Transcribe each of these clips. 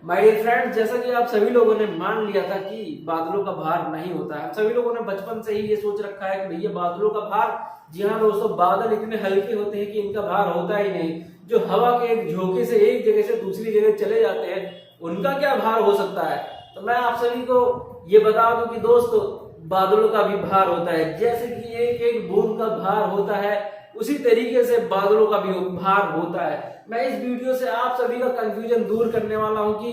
My dear friends, जैसा कि आप सभी लोगों ने मान लिया था कि बादलों का भार नहीं होता है। हम सभी लोगों ने बचपन से ही ये सोच रखा है कि भैया बादलों का भार, जी हाँ दोस्तों, बादल इतने हल्के होते हैं कि इनका भार होता ही नहीं। जो हवा के एक झोंके से एक जगह से दूसरी जगह चले जाते हैं, उनका क्या भार हो सकता है। तो मैं आप सभी को ये बता दूं कि दोस्तों, बादलों का भी भार होता है। जैसे कि एक एक बूंद का भार होता है, उसी तरीके से बादलों का भी भार होता है। मैं इस वीडियो से आप सभी का कंफ्यूजन दूर करने वाला हूं कि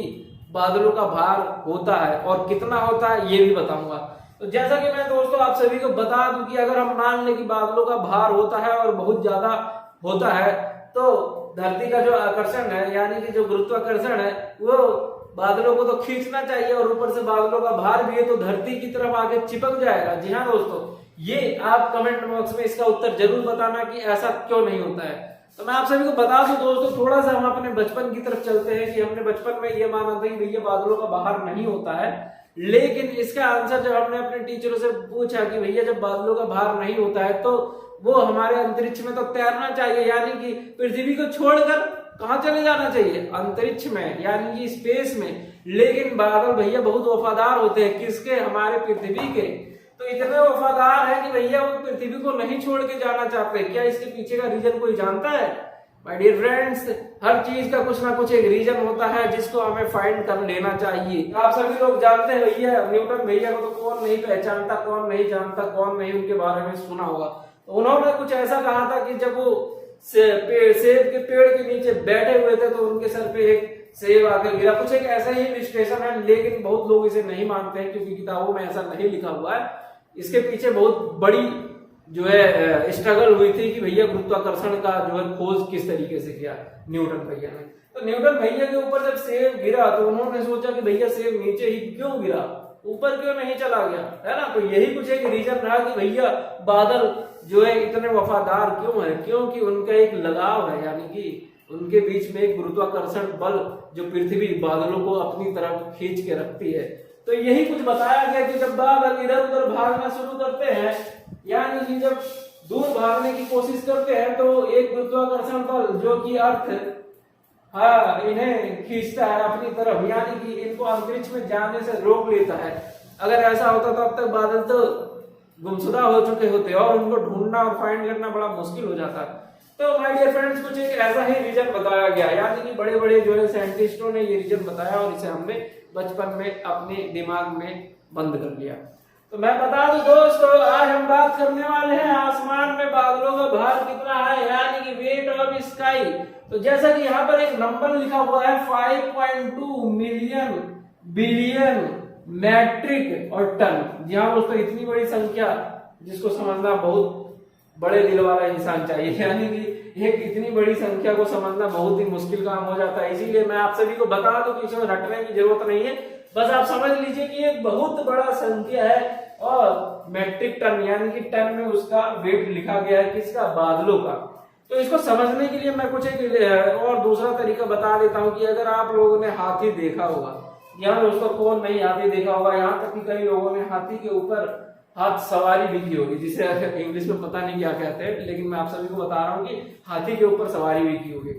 बादलों का भार होता है और कितना होता है ये भी बताऊंगा। तो जैसा कि मैं दोस्तों आप सभी को बता दूं कि अगर हम मान लें कि बादलों का भार होता है और बहुत ज्यादा होता है, तो धरती का जो आकर्षण है, यानी कि जो गुरुत्वाकर्षण है, वो बादलों को तो खींचना चाहिए और ऊपर से बादलों का भार भी है तो धरती की तरफ आके चिपक जाएगा। जी हाँ दोस्तों, ये आप कमेंट बॉक्स में इसका उत्तर जरूर बताना कि ऐसा क्यों नहीं होता है। तो मैं आप सभी को बता दूं दोस्तों, थोड़ा सा हम अपने बचपन की तरफ चलते हैं कि हमने बचपन में ये माना था कि भैया बादलों का भार नहीं होता है। लेकिन इसका आंसर जब हमने अपने टीचरों से पूछा कि भैया जब बादलों का भार नहीं होता है तो वो हमारे अंतरिक्ष में तो तैरना चाहिए, यानी कि पृथ्वी को छोड़कर कहाँ चले जाना चाहिए, अंतरिक्ष में, यानी कि स्पेस में। लेकिन बादल भैया बहुत वफादार होते हैं, किसके, हमारे पृथ्वी के। तो इतने वफादार है कि भैया वो पृथ्वी को नहीं छोड़ के जाना चाहते। क्या इसके पीछे का रीजन कोई जानता है? माय डियर फ्रेंड्स, हर चीज का कुछ ना कुछ एक रीजन होता है जिसको हमें फाइंड कर लेना चाहिए। आप सभी लोग जानते हैं भैया, न्यूटन भैया को तो कौन नहीं पहचानता, कौन नहीं जानता, कौन नहीं उनके बारे में सुना होगा। तो उन्होंने कुछ ऐसा कहा था कि जब वो सेब के पेड़ के नीचे बैठे हुए थे तो उनके सर पे एक सेब आकर गिरा। कुछ एक ऐसा ही विश्लेषण है, लेकिन बहुत लोग इसे नहीं मानते हैं क्योंकि किताबों में ऐसा नहीं लिखा हुआ है। इसके पीछे बहुत बड़ी जो है स्ट्रगल हुई थी कि भैया गुरुत्वाकर्षण का जो है खोज किस तरीके से किया न्यूटन भैया ने। तो न्यूटन भैया के ऊपर जब सेब गिरा तो उन्होंने सोचा कि भैया सेब नीचे ही क्यों गिरा, ऊपर क्यों नहीं चला गया, है ना। तो यही कुछ एक रीजन रहा कि भैया बादल जो है इतने वफादार क्यों है, क्योंकि उनका एक लगाव है, यानी कि उनके बीच में एक गुरुत्वाकर्षण बल जो पृथ्वी बादलों को अपनी तरफ खींच के रखती है। तो यही कुछ बताया गया कि जब बादल इधर उधर भागना शुरू करते हैं, यानी कि जब दूर भागने की कोशिश करते हैं, तो एक गुरुत्वाकर्षण बल जो कि अर्थ इन्हें खींचता है अपनी तरफ, यानी कि इनको अंतरिक्ष में जाने से रोक लेता है। अगर ऐसा होता तो अब तक बादल तो गुमशुदा हो चुके होते और उनको ढूंढना और फाइंड करना बड़ा मुश्किल हो जाता। तो माय डियर फ्रेंड्स, कुछ एक ऐसा ही रीजन बताया गया, यानी कि बड़े बड़े जो है साइंटिस्टों ने ये रीजन बताया और इसे हमने बचपन में अपने दिमाग में बंद कर लिया। तो मैं बता दूं दोस्तों, आज हम बात करने वाले हैं आसमान में बादलों का भार कितना है, यानी कि वेट ऑफ स्काई। तो जैसा कि यहाँ पर एक नंबर लिखा हुआ है 5.2 मिलियन बिलियन मैट्रिक और टन। जी हाँ दोस्तों, इतनी बड़ी संख्या जिसको समझना बहुत बड़े दिल वाला इंसान चाहिए, यानी कि एक इतनी बड़ी संख्या को समझना बहुत ही मुश्किल काम हो जाता है। इसीलिए मैं आप सभी को बता दूं कि इसमें रटने की जरूरत नहीं है, बस आप समझ लीजिए कि एक बहुत बड़ा संख्या है और मैट्रिक टन, यानी कि टन में उसका वेट लिखा गया है, किसका, बादलों का। तो इसको समझने के लिए मैं कुछ एक और दूसरा तरीका बता देता हूं कि अगर आप लोगों ने हाथी देखा होगा, यहाँ दोस्तों कौन नहीं हाथी देखा होगा, यहाँ तक कि कई लोगों ने हाथी के ऊपर हाथ सवारी भी की होगी, जिसे इंग्लिश में पता नहीं क्या कहते हैं, लेकिन मैं आप सभी को बता रहा हूँ कि हाथी के ऊपर सवारी भी की होगी।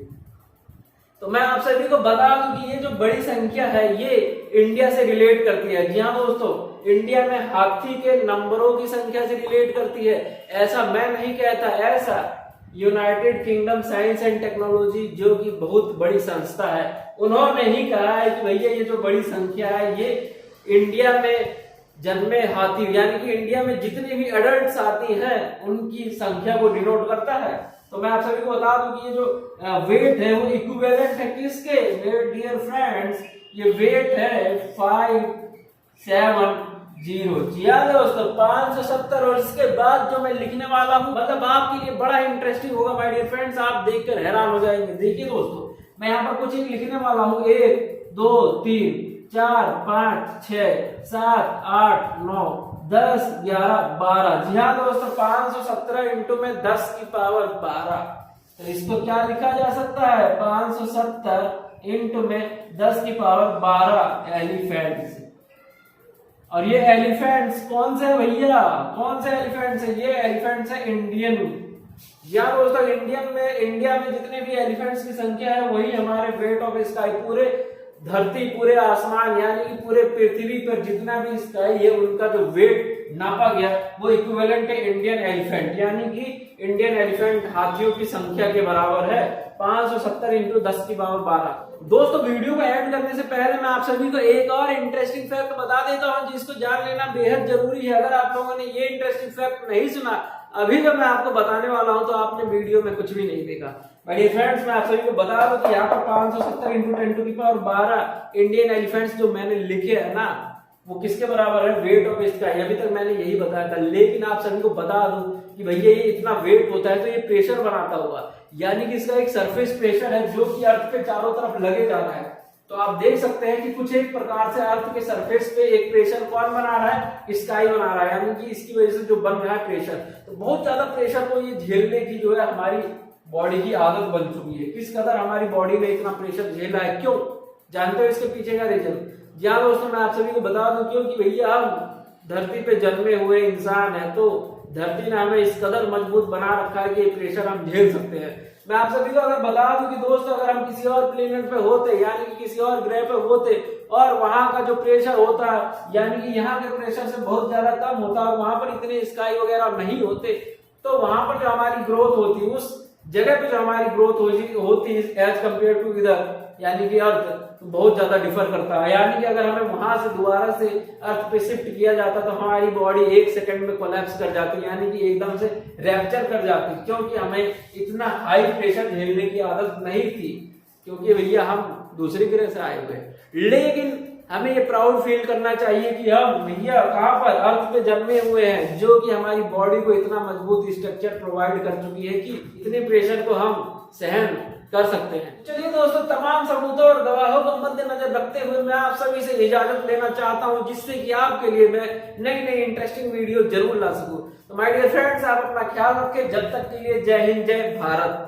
तो मैं आप सभी को बता दूं कि ये जो बड़ी संख्या है ये इंडिया से रिलेट करती है। जी हाँ दोस्तों, इंडिया में हाथी के नंबरों की संख्या से रिलेट करती है। ऐसा मैं नहीं कहता, ऐसा United kingdom science and technology, जो कि बहुत बड़ी संस्था है, उन्होंने ही कहा है कि भैया ये जो बड़ी संख्या है ये इंडिया में जन्मे हाथी, यानी कि इंडिया में जितने भी अडल्ट हाथी हैं उनकी संख्या को डिनोट करता है। तो मैं आप सभी को बता दूं कि ये जो वेट है वो इक्विवेलेंट है किसके, मेरे डियर फ्रेंड्स, ये वेट है 570। जी हाँ दोस्तों, 570। और इसके बाद जो मैं लिखने वाला हूँ, मतलब आपके लिए बड़ा इंटरेस्टिंग होगा माय डियर फ्रेंड्स, आप देखकर हैरान हो जाएंगे। देखिए दोस्तों, मैं यहाँ पर कुछ एक लिखने वाला हूँ, 1 2 3 4 5 6 7 8 9 10 11 12। जी हाँ दोस्तों, 517 इंटू में 10 की पावर 12। तो इसको क्या लिखा जा सकता है, 570 इंटू में 10 की पावर 12 एलिफेंट्स। और ये एलिफेंट्स कौन से है भैया, कौन से एलिफेंट्स है, ये एलिफेंट्स है इंडियन। यहाँ दोस्तों इंडिया में जितने भी एलिफेंट्स की संख्या है वही हमारे वेट ऑफ स्काई पूरे धरती, पूरे आसमान यानी कि पूरे पृथ्वी पर जितना भी स्काई है उनका जो वेट नापा गया वो इक्विवेलेंट है इंडियन एलिफेंट, यानी कि इंडियन एलिफेंट हाथियों की संख्या के बराबर है 570 इंटू 10 की पावर 12। दोस्तों वीडियो को एंड करने से पहले मैं आप सभी को एक और इंटरेस्टिंग फैक्ट बता देता हूं जिसको जान लेना बेहद जरूरी है। अगर आप लोगों ने ये इंटरेस्टिंग फैक्ट नहीं सुना अभी जब मैं आपको बताने वाला हूं तो आपने वीडियो में कुछ भी नहीं देखा। मेरे फ्रेंड्स मैं आप सभी को बता दूं कि यहाँ पर 570 into 10 to the power 12 Indian elephants जो मैंने लिखे है ना वो किसके बराबर है, वेट ऑफ स्काई। अभी तक मैंने यही बताया था, लेकिन आप सभी को बता दूं कि भैया ये इतना वेट होता है तो ये प्रेशर बनाता होगा, यानी कि इसका एक सरफेस प्रेशर है जो कि अर्थ के चारों तरफ लगे जा रहा है। तो आप देख सकते हैं कि कुछ एक प्रकार से अर्थ के सरफेस पे एक प्रेशर कौन बना रहा है, स्काई बना रहा है, यानी कि इसकी वजह से जो बन रहा है प्रेशर। तो बहुत ज्यादा प्रेशर को ये झेलने की जो है हमारी बॉडी की आदत बन चुकी है। किस कदर हमारी बॉडी ने इतना प्रेशर झेला है, क्यों जानते हो इसके पीछे का रीजन? जी हाँ दोस्तों, मैं आप सभी को बता दूं क्योंकि भैया हम धरती पे जन्मे हुए इंसान है तो धरती ने हमें इस कदर मजबूत बना रखा है कि ये प्रेशर हम झेल सकते हैं। मैं आप सभी को अगर बता दूं कि दोस्तों अगर हम किसी और प्लेनेट पे होते यानी कि किसी और ग्रह पे होते और वहां का जो प्रेशर होता यानी कि यहाँ के प्रेशर से बहुत ज्यादा कम होता और वहां पर इतने स्काई वगैरह नहीं होते तो वहां पर जो हमारी ग्रोथ होती उस जगह पे जो हमारी ग्रोथ होती एज कम्पेयर टू इधर यानी कि अर्थ तो बहुत ज्यादा डिफर करता है। यानी कि अगर हमें वहां से दोबारा से अर्थ पे शिफ्ट किया जाता तो हमारी बॉडी 1 सेकंड में कोलैप्स कर जाती, यानी कि एकदम से रैप्चर कर जाती, क्योंकि हमें इतना हाई प्रेशर झेलने की आदत नहीं थी, क्योंकि भैया हम दूसरे ग्रह से आए हुए। लेकिन हमें ये प्राउड फील करना चाहिए कि हम भैया कहां पर अर्थ पे जन्मे हुए हैं जो कि हमारी बॉडी को इतना मजबूत स्ट्रक्चर प्रोवाइड कर चुकी है कि इतने प्रेशर को हम सहन कर सकते हैं। चलिए दोस्तों, तमाम सबूतों और गवाहों को मद्देनजर रखते हुए मैं आप सभी से इजाजत लेना चाहता हूं जिससे कि आपके लिए मैं नई नई इंटरेस्टिंग वीडियो जरूर ला सकूं। तो माय डियर फ्रेंड्स, आप अपना ख्याल रखें। जब तक के लिए जय हिंद, जय भारत।